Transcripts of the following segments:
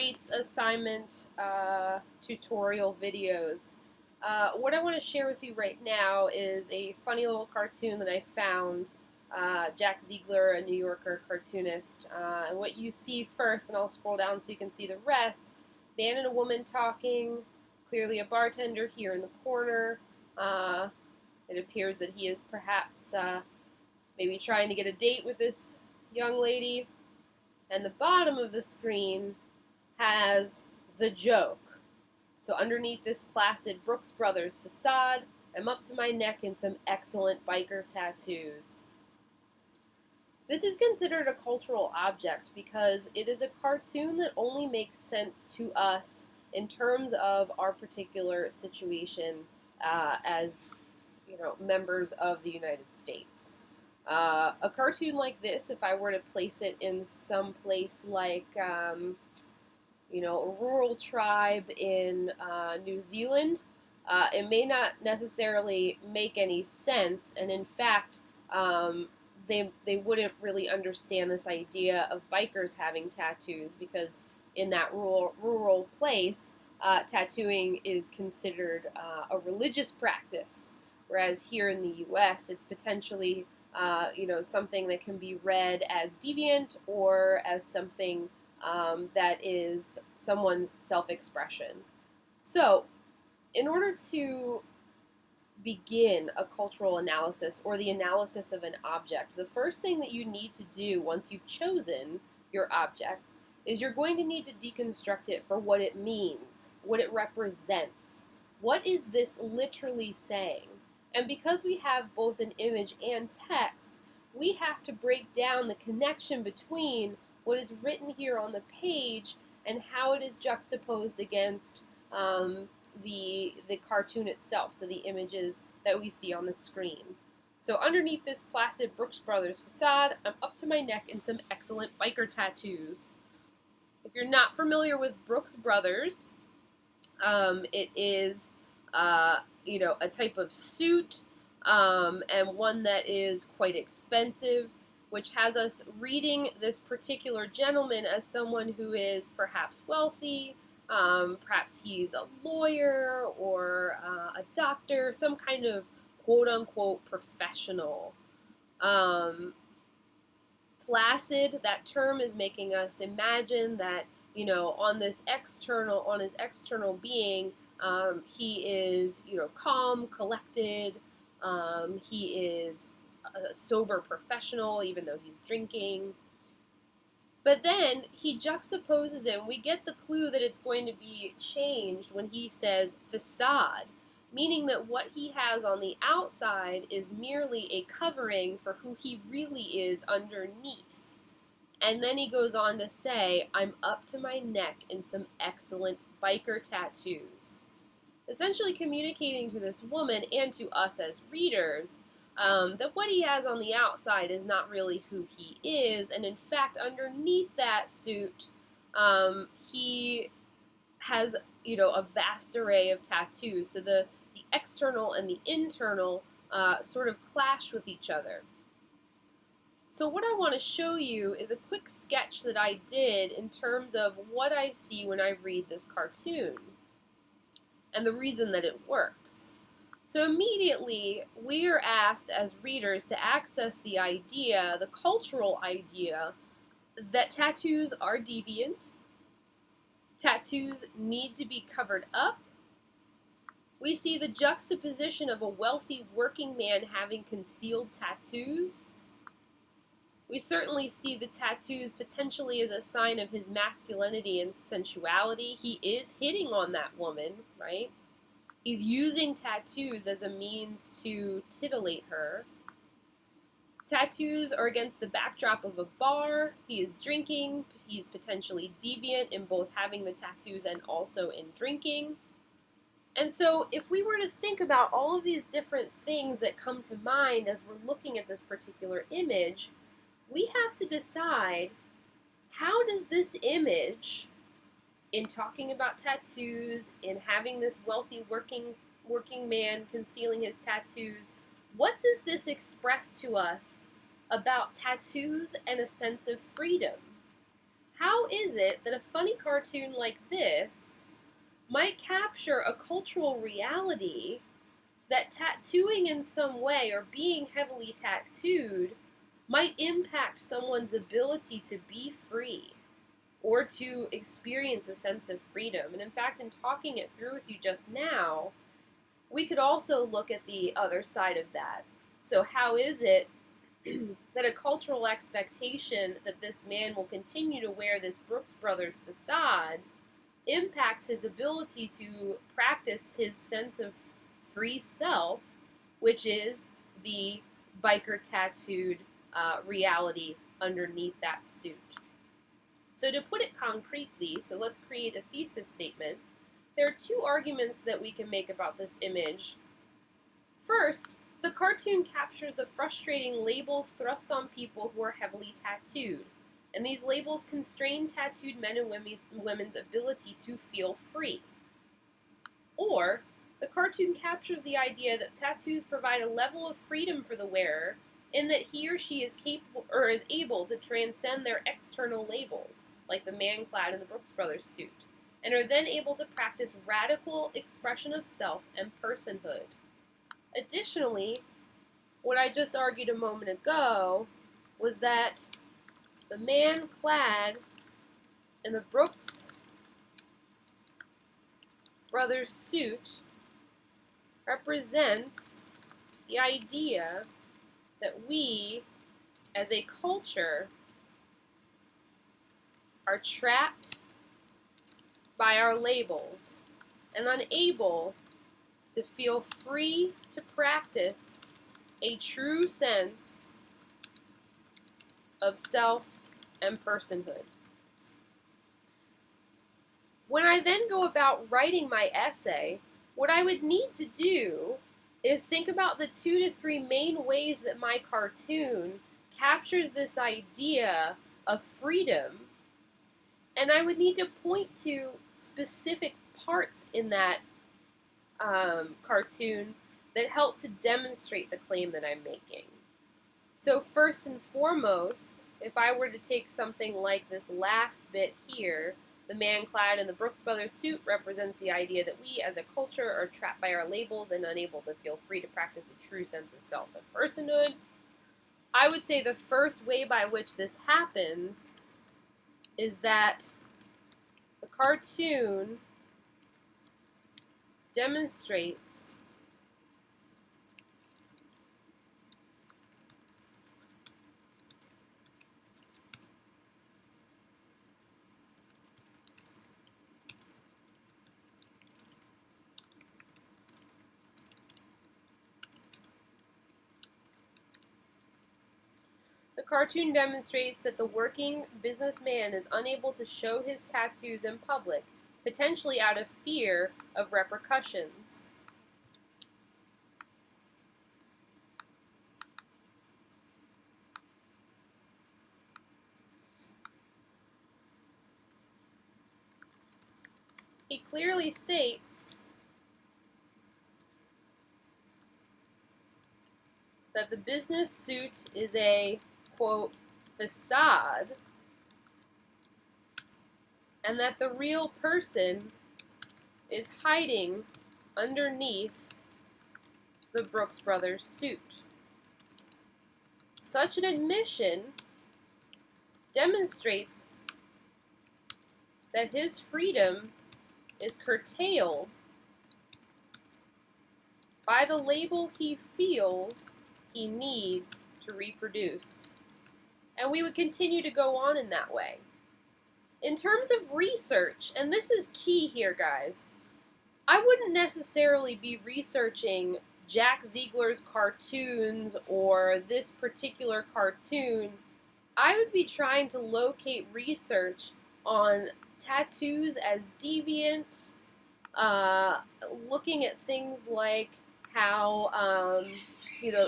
Traits Assignment tutorial videos. What I want to share with you right now is a funny little cartoon that I found. Jack Ziegler, a New Yorker cartoonist. And what you see first, and I'll scroll down so you can see the rest, man and a woman talking, clearly a bartender here in the corner. It appears that he is perhaps maybe trying to get a date with this young lady. And the bottom of the screen has the joke. So underneath this placid Brooks Brothers facade, I'm up to my neck in some excellent biker tattoos. This is considered a cultural object because it is a cartoon that only makes sense to us in terms of our particular situation as members of the United States. A cartoon like this, if I were to place it in some place like a rural tribe in New Zealand, it may not necessarily make any sense, and in fact, they wouldn't really understand this idea of bikers having tattoos because in that rural place, tattooing is considered a religious practice, whereas here in the U.S., it's potentially something that can be read as deviant or as something that is someone's self-expression. So, in order to begin a cultural analysis or the analysis of an object, the first thing that you need to do once you've chosen your object is you're going to need to deconstruct it for what it means, what it represents. What is this literally saying? And because we have both an image and text, we have to break down the connection between what is written here on the page and how it is juxtaposed against the cartoon itself, so the images that we see on the screen. So underneath this placid Brooks Brothers facade, I'm up to my neck in some excellent biker tattoos. If you're not familiar with Brooks Brothers, it is a type of suit and one that is quite expensive, which has us reading this particular gentleman as someone who is perhaps wealthy, perhaps he's a lawyer or a doctor, some kind of quote-unquote professional. Placid, that term is making us imagine that, on his external being, he is, calm, collected, he is a sober professional, even though he's drinking. But then he juxtaposes it, and we get the clue that it's going to be changed when he says facade, meaning that what he has on the outside is merely a covering for who he really is underneath. And then he goes on to say, I'm up to my neck in some excellent biker tattoos. Essentially communicating to this woman and to us as readers that what he has on the outside is not really who he is, and in fact, underneath that suit, he has, a vast array of tattoos. So the external and the internal sort of clash with each other. So what I want to show you is a quick sketch that I did in terms of what I see when I read this cartoon, and the reason that it works. So immediately, we are asked as readers to access the idea, the cultural idea, that tattoos are deviant, tattoos need to be covered up. We see the juxtaposition of a wealthy working man having concealed tattoos. We certainly see the tattoos potentially as a sign of his masculinity and sensuality. He is hitting on that woman, right? He's using tattoos as a means to titillate her. Tattoos are against the backdrop of a bar. He is drinking. He's potentially deviant in both having the tattoos and also in drinking. And so if we were to think about all of these different things that come to mind as we're looking at this particular image, we have to decide, how does this image, in talking about tattoos, in having this wealthy working man concealing his tattoos, what does this express to us about tattoos and a sense of freedom? How is it that a funny cartoon like this might capture a cultural reality that tattooing in some way or being heavily tattooed might impact someone's ability to be free or to experience a sense of freedom? And in fact, in talking it through with you just now, we could also look at the other side of that. So, how is it that a cultural expectation that this man will continue to wear this Brooks Brothers facade impacts his ability to practice his sense of free self, which is the biker tattooed reality underneath that suit? So, to put it concretely, so let's create a thesis statement. There are two arguments that we can make about this image. First, the cartoon captures the frustrating labels thrust on people who are heavily tattooed, and these labels constrain tattooed men and women's ability to feel free. Or, the cartoon captures the idea that tattoos provide a level of freedom for the wearer in that he or she is capable or is able to transcend their external labels, like the man clad in the Brooks Brothers suit, and are then able to practice radical expression of self and personhood. Additionally, what I just argued a moment ago was that the man clad in the Brooks Brothers suit represents the idea that we, as a culture, are trapped by our labels and unable to feel free to practice a true sense of self and personhood. When I then go about writing my essay, what I would need to do is think about the 2 to 3 main ways that my cartoon captures this idea of freedom, and I would need to point to specific parts in that cartoon that help to demonstrate the claim that I'm making. So first and foremost, if I were to take something like this last bit here, the man clad in the Brooks Brothers suit represents the idea that we as a culture are trapped by our labels and unable to feel free to practice a true sense of self and personhood. I would say the first way by which this happens is that the cartoon demonstrates that the working businessman is unable to show his tattoos in public, potentially out of fear of repercussions. He clearly states that the business suit is a, quote, facade, and that the real person is hiding underneath the Brooks Brothers suit. Such an admission demonstrates that his freedom is curtailed by the label he feels he needs to reproduce. And we would continue to go on in that way. In terms of research, and this is key here, guys, I wouldn't necessarily be researching Jack Ziegler's cartoons or this particular cartoon. I would be trying to locate research on tattoos as deviant, looking at things like how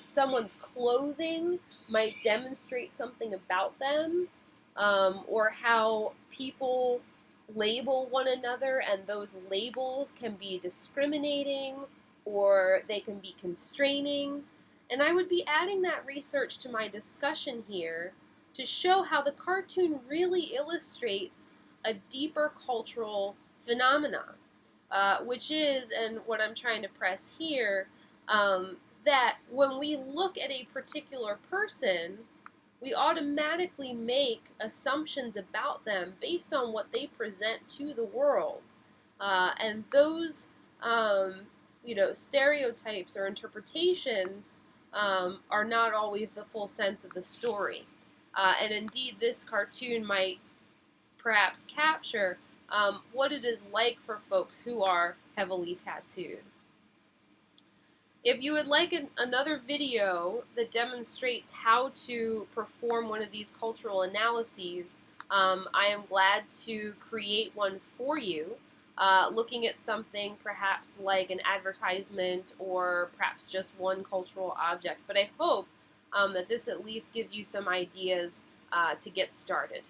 someone's clothing might demonstrate something about them, or how people label one another, and those labels can be discriminating or they can be constraining. And I would be adding that research to my discussion here to show how the cartoon really illustrates a deeper cultural phenomena, which is, and what I'm trying to press here, that when we look at a particular person, we automatically make assumptions about them based on what they present to the world. And those, stereotypes or interpretations are not always the full sense of the story. And indeed, this cartoon might perhaps capture what it is like for folks who are heavily tattooed. If you would like another video that demonstrates how to perform one of these cultural analyses, I am glad to create one for you, looking at something perhaps like an advertisement or perhaps just one cultural object. But I hope that this at least gives you some ideas to get started.